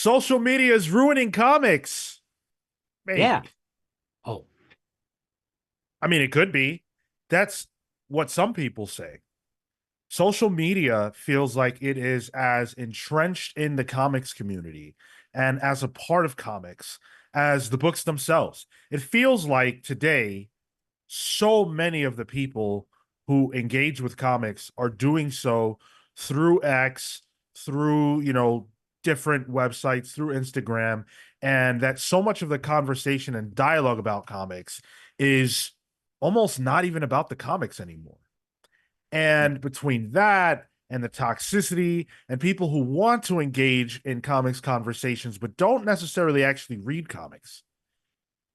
Social media is ruining comics. Yeah. Maybe. Oh, I mean, it could be. That's what some people say. Social media feels like it is as entrenched in the comics community and as a part of comics as the books themselves. It feels like today, so many of the people who engage with comics are doing so through X, through, different websites, through Instagram, and that so much of the conversation and dialogue about comics is almost not even about the comics anymore. And between that and the toxicity and people who want to engage in comics conversations but don't necessarily actually read comics,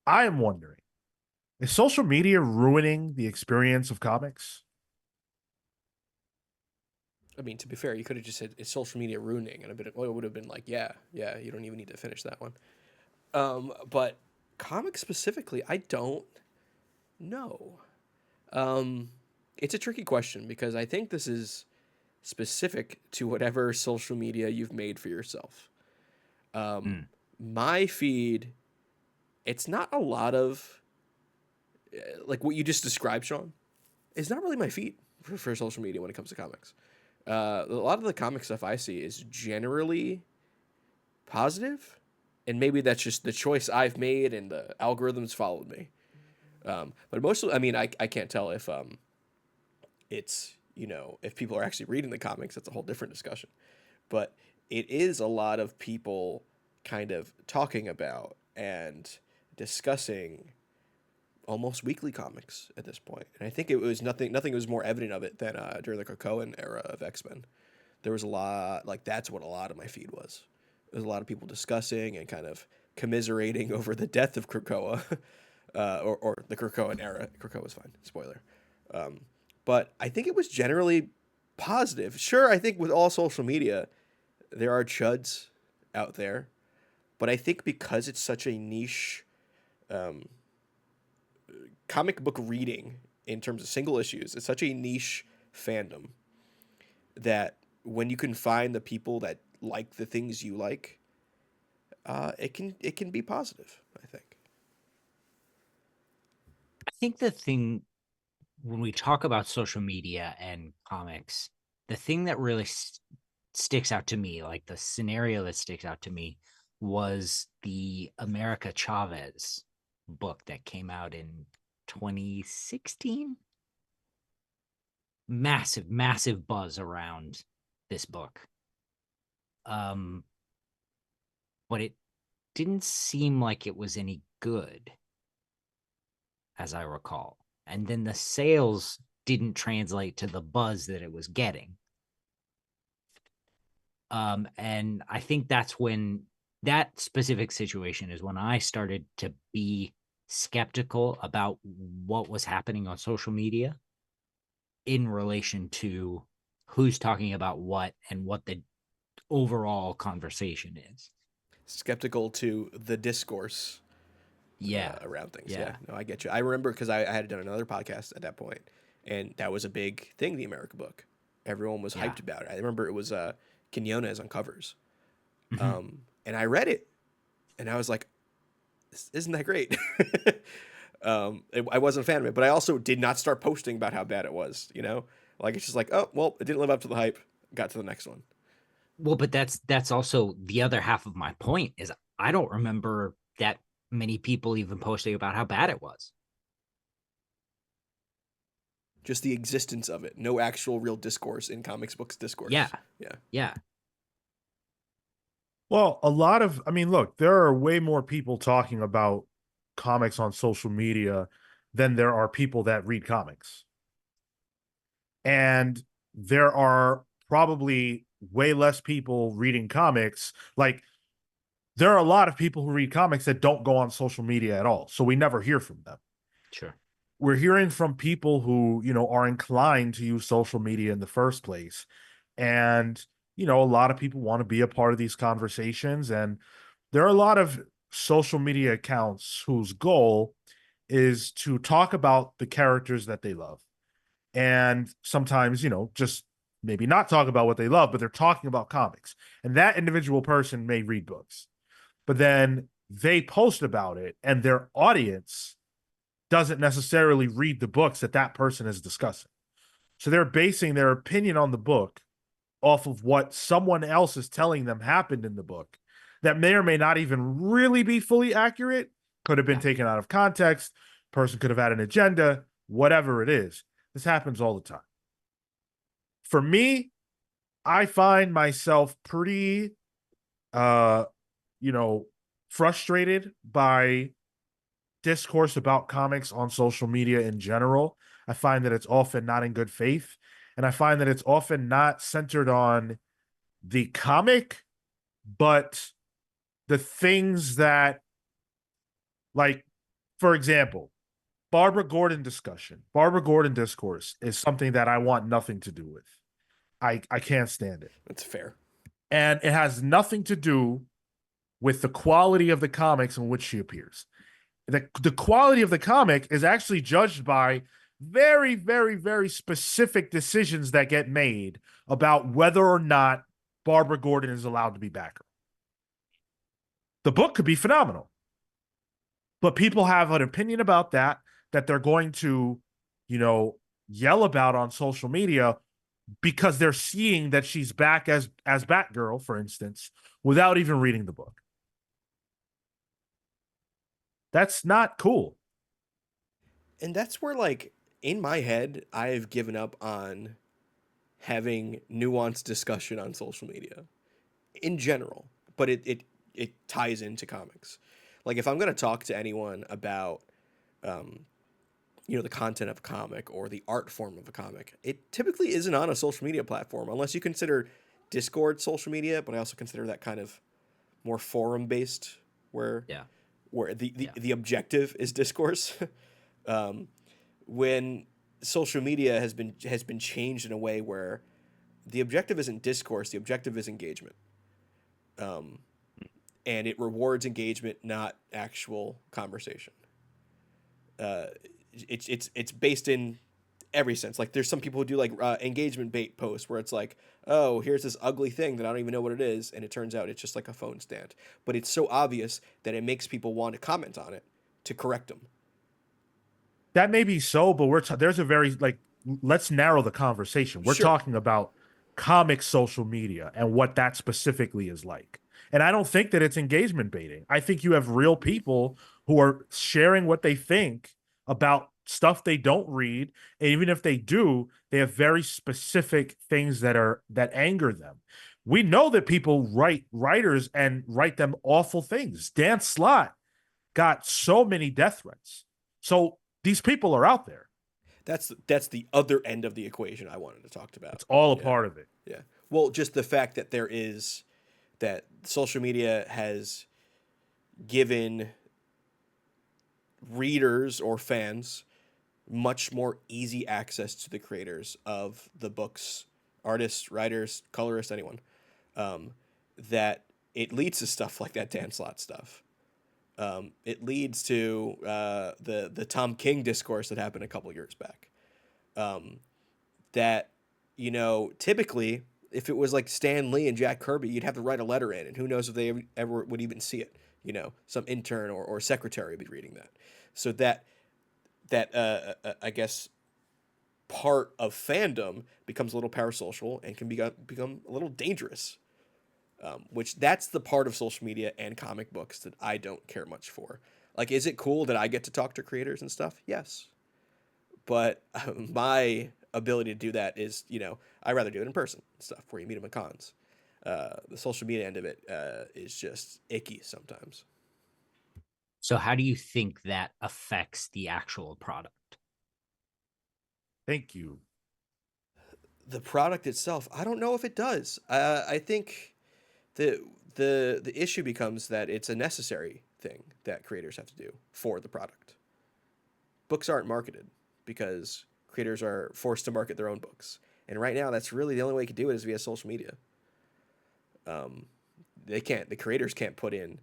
I am wondering, is social media ruining the experience of comics? I mean, to be fair, you could have just said, "Is social media ruining?" And it would have been like, "Yeah, yeah." You don't even need to finish that one. But comics specifically, I don't know. Um, it's a tricky question because I think this is specific to whatever social media you've made for yourself. Um, mm. my feed, it's not a lot of like what you just described, Sean. It's not really my feed for social media when it comes to comics. A lot of the comic stuff I see is generally positive, and maybe that's just the choice I've made and the algorithms followed me. But mostly, I mean, I can't tell if it's if people are actually reading the comics. That's a whole different discussion. But it is a lot of people kind of talking about and discussing almost weekly comics at this point. And I think it was nothing was more evident of it than during the Krakoan era of X-Men. There was a lot, like, that's what a lot of my feed was. There's a lot of people discussing and kind of commiserating over the death of Krakoa, or the Krakoan era. Krakoa was fine, spoiler. Um, but I think it was generally positive. Sure, I think with all social media, there are chuds out there, but I think because it's such a niche um, comic book reading in terms of single issues, it's such a niche fandom that when you can find the people that like the things you like, it can be positive. I think. I think the thing when we talk about social media and comics, the thing that really sticks out to me, like the scenario that sticks out to me, was the America Chavez book that came out in 2016. Massive, massive buzz around this book. Um, but it didn't seem like it was any good, as I recall. And then the sales didn't translate to the buzz that it was getting. And I think that's when that specific situation is when I started to be skeptical about what was happening on social media in relation to who's talking about what and what the overall conversation is. Skeptical to the discourse Yeah. around things. Yeah, Yeah. no, I get you. I remember because I had done another podcast at that point, and that was a big thing. The America book, everyone was Yeah. hyped about it. I remember it was Quinones on covers, Mhm. and I read it, and I was like, "Isn't that great?" I wasn't a fan of it, but I also did not start posting about how bad it was. Like it's just like, oh well, it didn't live up to the hype. Got to the next one. Well, but that's also the other half of my point is I don't remember that many people even posting about how bad it was. Just the existence of it, no actual real discourse in comics books Yeah. discourse. Yeah. Yeah. Well, I mean, look, there are way more people talking about comics on social media than there are people that read comics. And there are probably way less people reading comics. Like, there are a lot of people who read comics that don't go on social media at all. So we never hear from them. Sure. We're hearing from people who, are inclined to use social media in the first place. And, a lot of people want to be a part of these conversations. And there are a lot of social media accounts whose goal is to talk about the characters that they love. And sometimes, just maybe not talk about what they love, but they're talking about comics. And that individual person may read books, but then they post about it and their audience doesn't necessarily read the books that that person is discussing. So they're basing their opinion on the book off of what someone else is telling them happened in the book that may or may not even really be fully accurate, could have been taken out of context, person could have had an agenda, whatever it is. This happens all the time. For me, I find myself pretty uh you know frustrated by discourse about comics on social media in general. I find that it's often not in good faith, and I find that it's often not centered on the comic, but the things that, like, for example, Barbara Gordon discourse is something that I want nothing to do with. I can't stand it. That's fair. And it has nothing to do with the quality of the comics in which she appears. The quality of the comic is actually judged by very, very, very specific decisions that get made about whether or not Barbara Gordon is allowed to be Batgirl. The book could be phenomenal, but people have an opinion about that they're going to, yell about on social media because they're seeing that she's back as Batgirl, for instance, without even reading the book. That's not cool. And that's where, like, in my head, I've given up on having nuanced discussion on social media in general, but it ties into comics. Like, if I'm going to talk to anyone about, the content of a comic or the art form of a comic, it typically isn't on a social media platform, unless you consider Discord social media, but I also consider that kind of more forum based, where the objective is discourse. When social media has been changed in a way where the objective isn't discourse, the objective is engagement, and it rewards engagement, not actual conversation. It's based in every sense. Like, there's some people who do like engagement bait posts where it's like, oh, here's this ugly thing that I don't even know what it is, and it turns out it's just like a phone stand. But it's so obvious that it makes people want to comment on it to correct them. That may be so, but there's a very, like, let's narrow the conversation. We're talking about comic social media and what that specifically is like. And I don't think that it's engagement baiting. I think you have real people who are sharing what they think about stuff they don't read, and even if they do, they have very specific things that anger them. We know that people writers and write them awful things. Dan Slott got so many death threats. So these people are out there. That's the other end of the equation I wanted to talk about. It's all a part of it. Yeah. Well, just the fact that that social media has given readers or fans much more easy access to the creators of the books, artists, writers, colorists, anyone, that it leads to stuff like that Dan Slott stuff. It leads to the Tom King discourse that happened a couple years back. That, typically, if it was like Stan Lee and Jack Kirby, you'd have to write a letter in, and who knows if they ever would even see it. Some intern or secretary would be reading that. So that I guess part of fandom becomes a little parasocial and can become a little dangerous. Which that's the part of social media and comic books that I don't care much for. Like, is it cool that I get to talk to creators and stuff? Yes. But my ability to do that is, I'd rather do it in person and stuff, where you meet them at cons. The social media end of it is just icky sometimes. So how do you think that affects the actual product? Thank you. The product itself, I don't know if it does. I think the issue becomes that it's a necessary thing that creators have to do for the product. Books aren't marketed because creators are forced to market their own books, and right now that's really the only way you can do it is via social media. The creators can't put in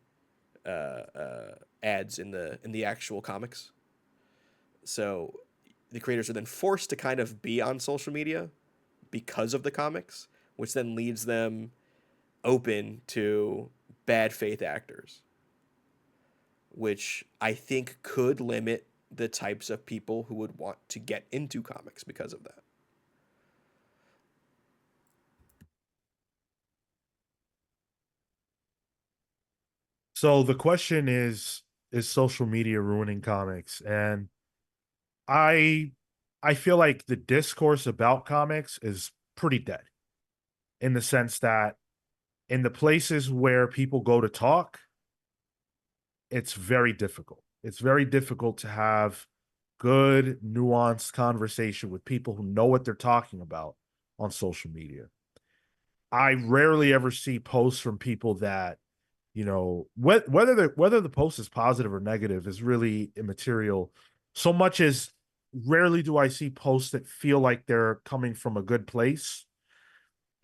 ads in the actual comics, so the creators are then forced to kind of be on social media because of the comics, which then leaves them open to bad faith actors, which I think could limit the types of people who would want to get into comics because of that. So the question is social media ruining comics? And I I feel like the discourse about comics is pretty dead in the sense that in the places where people go to talk, it's very difficult. It's very difficult to have good, nuanced conversation with people who know what they're talking about on social media. I rarely ever see posts from people that, whether the post is positive or negative is really immaterial. So much as rarely do I see posts that feel like they're coming from a good place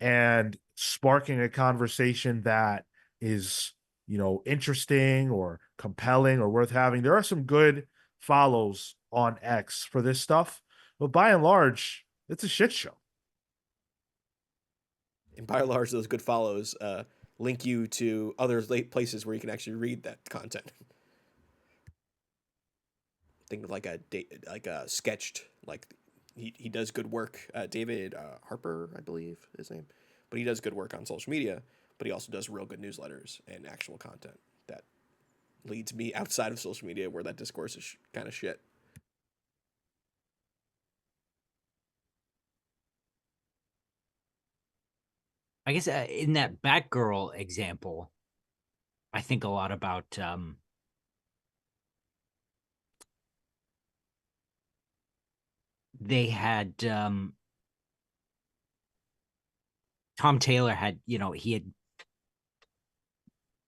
and sparking a conversation that is, interesting or compelling or worth having. There are some good follows on X for this stuff, but by and large, it's a shit show. And by and large, those good follows link you to other places where you can actually read that content. Think of like a sketched, like he does good work. David Harper, I believe his name, but he does good work on social media. But he also does real good newsletters and actual content that leads me outside of social media where that discourse is kind of shit. I guess in that Batgirl example, I think a lot about they had Tom Taylor had, he had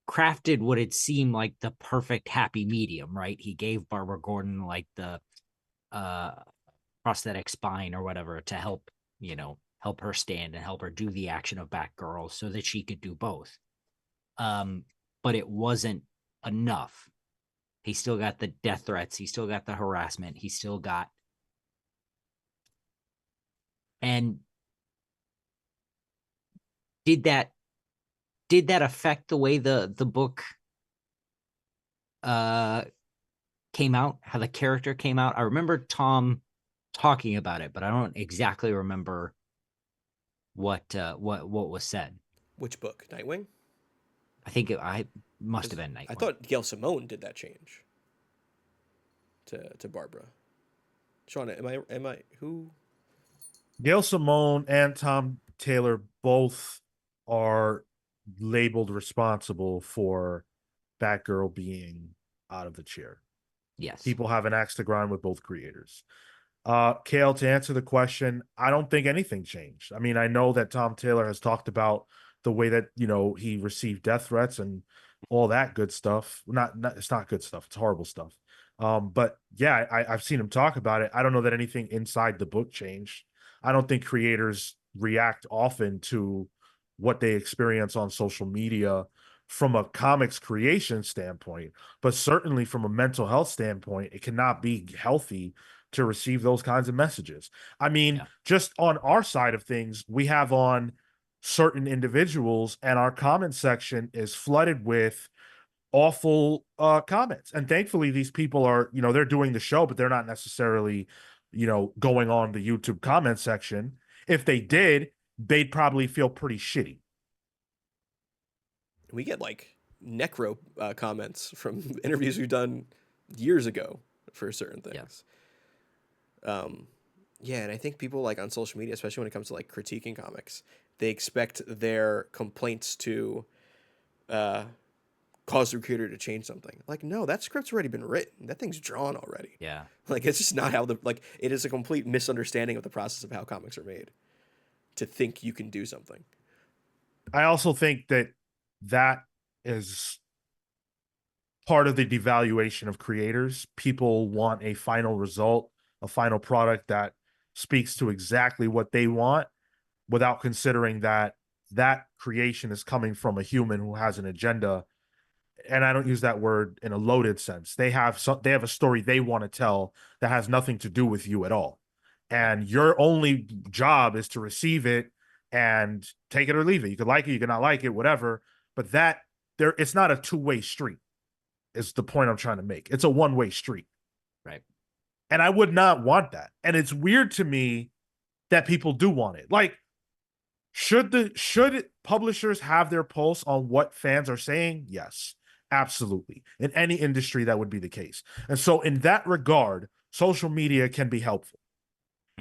crafted what it seemed like the perfect happy medium, right? He gave Barbara Gordon like the uh prosthetic spine or whatever to help, help her stand and help her do the action of Batgirl so that she could do both. Um, but it wasn't enough. He still got the death threats, he still got the harassment, he still got, and did that affect the way the book uh came out, how the character came out? I remember Tom talking about it, but I don't exactly remember what was said. Which book? Nightwing? I think I must have Because been I Nightwing. thought Gail Simone did that change to Barbara. Sean, am I who? Gail Simone and Tom Taylor both are labeled responsible for Batgirl being out of the chair. Yes. People have an axe to grind with both creators. Cale, to answer the question, I don't think anything changed. I mean, I know that Tom Taylor has talked about the way that, he received death threats and all that good stuff. Not it's not good stuff, it's horrible stuff. But yeah, I've seen him talk about it. I don't know that anything inside the book changed. I don't think creators react often to what they experience on social media from a comics creation standpoint, but certainly from a mental health standpoint, it cannot be healthy to receive those kinds of messages. I mean, Yeah. just on our side of things, we have on certain individuals, and our comment section is flooded with awful comments. And thankfully, these people are, they're doing the show, but they're not necessarily, going on the YouTube comment section. If they did, they'd probably feel pretty shitty. We get like necro comments from interviews we've done years ago for certain Yeah. things. Yeah, and I think people like on social media, especially when it comes to like critiquing comics, they expect their complaints to uh, cause the creator to change something. Like, no, that script's already been written. That thing's drawn already. Yeah. Like, it's just not how it is a complete misunderstanding of the process of how comics are made to think you can do something. I also think that that is part of the devaluation of creators. People want a final result, a final product that speaks to exactly what they want without considering that that creation is coming from a human who has an agenda. And I don't use that word in a loaded sense. They have a story they want to tell that has nothing to do with you at all. and your only job is to receive it and take it or leave it. You could like it, you could not like it, whatever. But that there, it's not a two-way street. Is the point I'm trying to make. It's a one-way street. Right. And I would not want that. And it's weird to me that people do want it. Like, should publishers have their pulse on what fans are saying? Yes, absolutely. In any industry, that would be the case. And so, in that regard, social media can be helpful.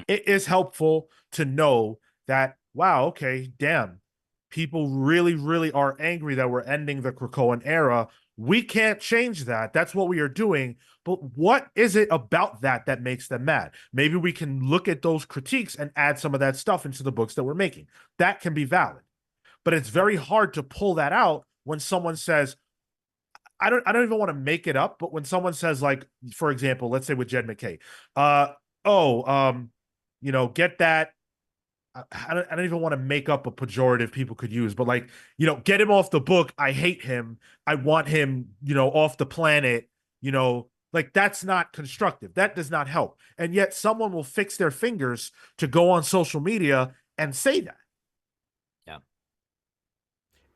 It is helpful to know that, wow, okay, damn, people really, really are angry that we're ending the Krakoan era. We can't change that. That's what we are doing. But what is it about that that makes them mad? Maybe we can look at those critiques and add some of that stuff into the books that we're making. That can be valid. But it's very hard to pull that out when someone says, I don't even want to make it up, but when someone says, like, for example, let's say with Jed McKay, oh, get that. I don't even want to make up a pejorative people could use, but like, get him off the book. I hate him. I want him, off the planet, like that's not constructive. That does not help. And yet someone will fix their fingers to go on social media and say that. Yeah.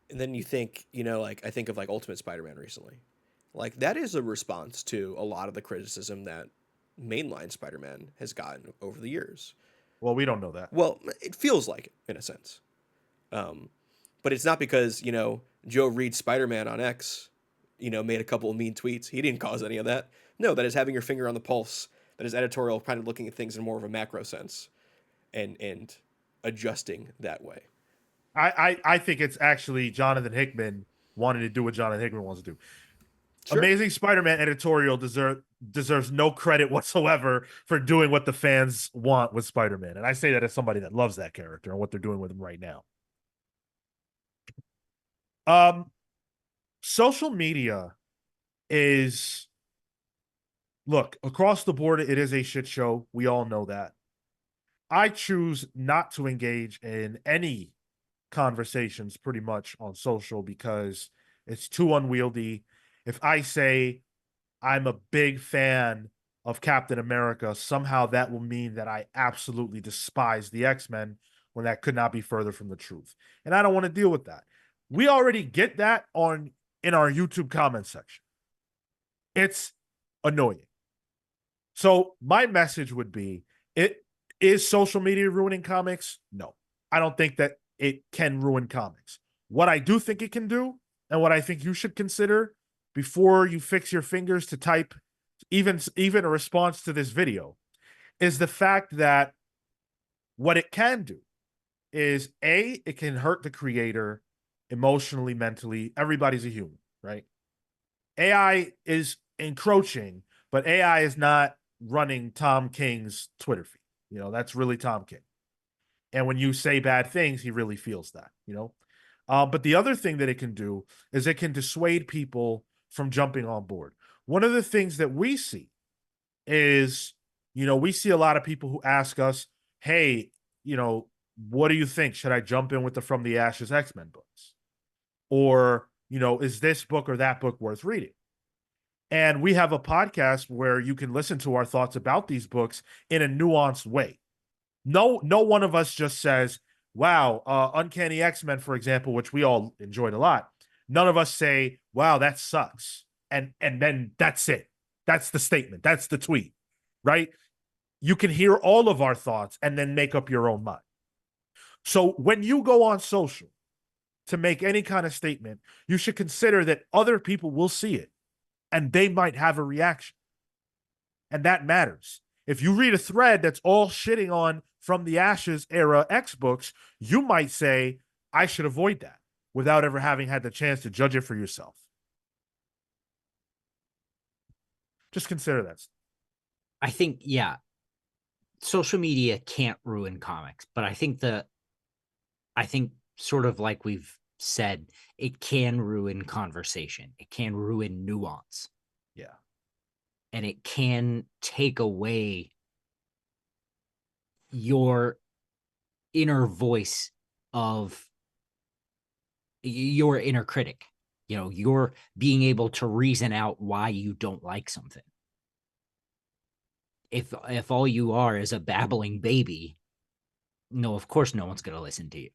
And then you think, like I think of like Ultimate Spider-Man recently. Like that is a response to a lot of the criticism that mainline Spider-Man has gotten over the years. Well, we don't know that. Well, it feels like it in a sense. But it's not because, Joe Reed Spider-Man on X, made a couple of mean tweets. He didn't cause any of that. No, that is having your finger on the pulse. That is editorial kind of looking at things in more of a macro sense and adjusting that way. I think it's actually Jonathan Hickman wanting to do what Jonathan Hickman wants to do. Sure. Amazing Spider-Man editorial deserves no credit whatsoever for doing what the fans want with Spider-Man. And I say that as somebody that loves that character and what they're doing with him right now. Social media is, look, across the board, it is a shit show. We all know that. I choose not to engage in any conversations pretty much on social because it's too unwieldy. If I say I'm a big fan of Captain America, somehow that will mean that I absolutely despise the X-Men when that could not be further from the truth. And I don't want to deal with that. We already get that in our YouTube comment section. It's annoying. So my message would be, is social media ruining comics? No. I don't think that it can ruin comics. What I do think it can do, and what I think you should consider before you fix your fingers to type even a response to this video, is the fact that what it can do is it can hurt the creator emotionally, mentally. Everybody's a human, right? AI is encroaching, but AI is not running Tom King's Twitter feed. That's really Tom King. And when you say bad things, he really feels that, But the other thing that it can do is it can dissuade people from jumping on board. One of the things that we see is, we see a lot of people who ask us, hey, what do you think? Should I jump in with the From the Ashes X-Men books? Or, is this book or that book worth reading? And we have a podcast where you can listen to our thoughts about these books in a nuanced way. No one of us just says, wow, Uncanny X-Men, for example, which we all enjoyed a lot. None of us say, wow, that sucks. And then that's it. That's the statement. That's the tweet, right? You can hear all of our thoughts and then make up your own mind. So when you go on social to make any kind of statement, you should consider that other people will see it and they might have a reaction. And that matters. If you read a thread that's all shitting on From the Ashes era X books, you might say, I should avoid that without ever having had the chance to judge it for yourself. Just consider that. I think, yeah, social media can't ruin comics, but I think sort of like we've said, it can ruin conversation. It can ruin nuance. Yeah. And it can take away your inner voice of your inner critic. You're being able to reason out why you don't like something. if all you are is a babbling baby, no, of course no one's going to listen to you.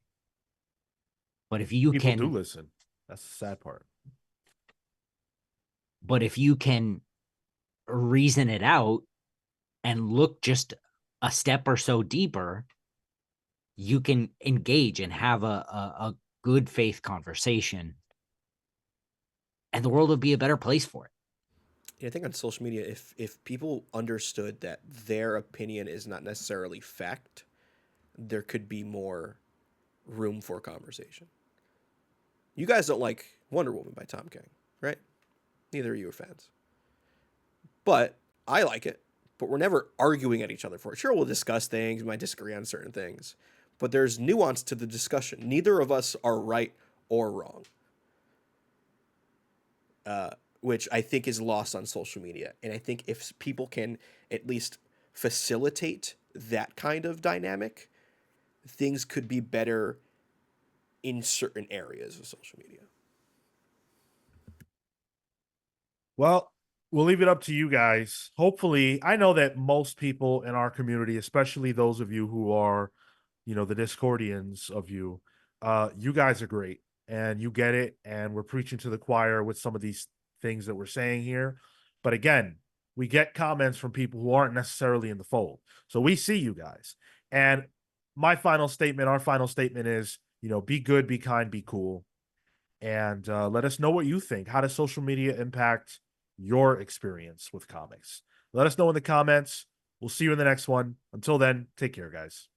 But if you People do can, listen. That's the sad part. but if you can reason it out and look just a step or so deeper, you can engage and have a good faith conversation, and the world would be a better place for it. Yeah, I think on social media, if people understood that their opinion is not necessarily fact, there could be more room for conversation. You guys don't like Wonder Woman by Tom King, right? Neither of you are fans. But I like it. But we're never arguing at each other for it. Sure, we'll discuss things, we might disagree on certain things, but there's nuance to the discussion. Neither of us are right or wrong, which I think is lost on social media. And I think if people can at least facilitate that kind of dynamic, things could be better in certain areas of social media. Well, we'll leave it up to you guys. Hopefully, I know that most people in our community, especially those of you who are, the Discordians of you guys are great and you get it. And we're preaching to the choir with some of these things that we're saying here. But again, we get comments from people who aren't necessarily in the fold. So we see you guys. And our final statement is, be good, be kind, be cool. And let us know what you think. How does social media impact your experience with comics? Let us know in the comments. We'll see you in the next one. Until then, take care, guys.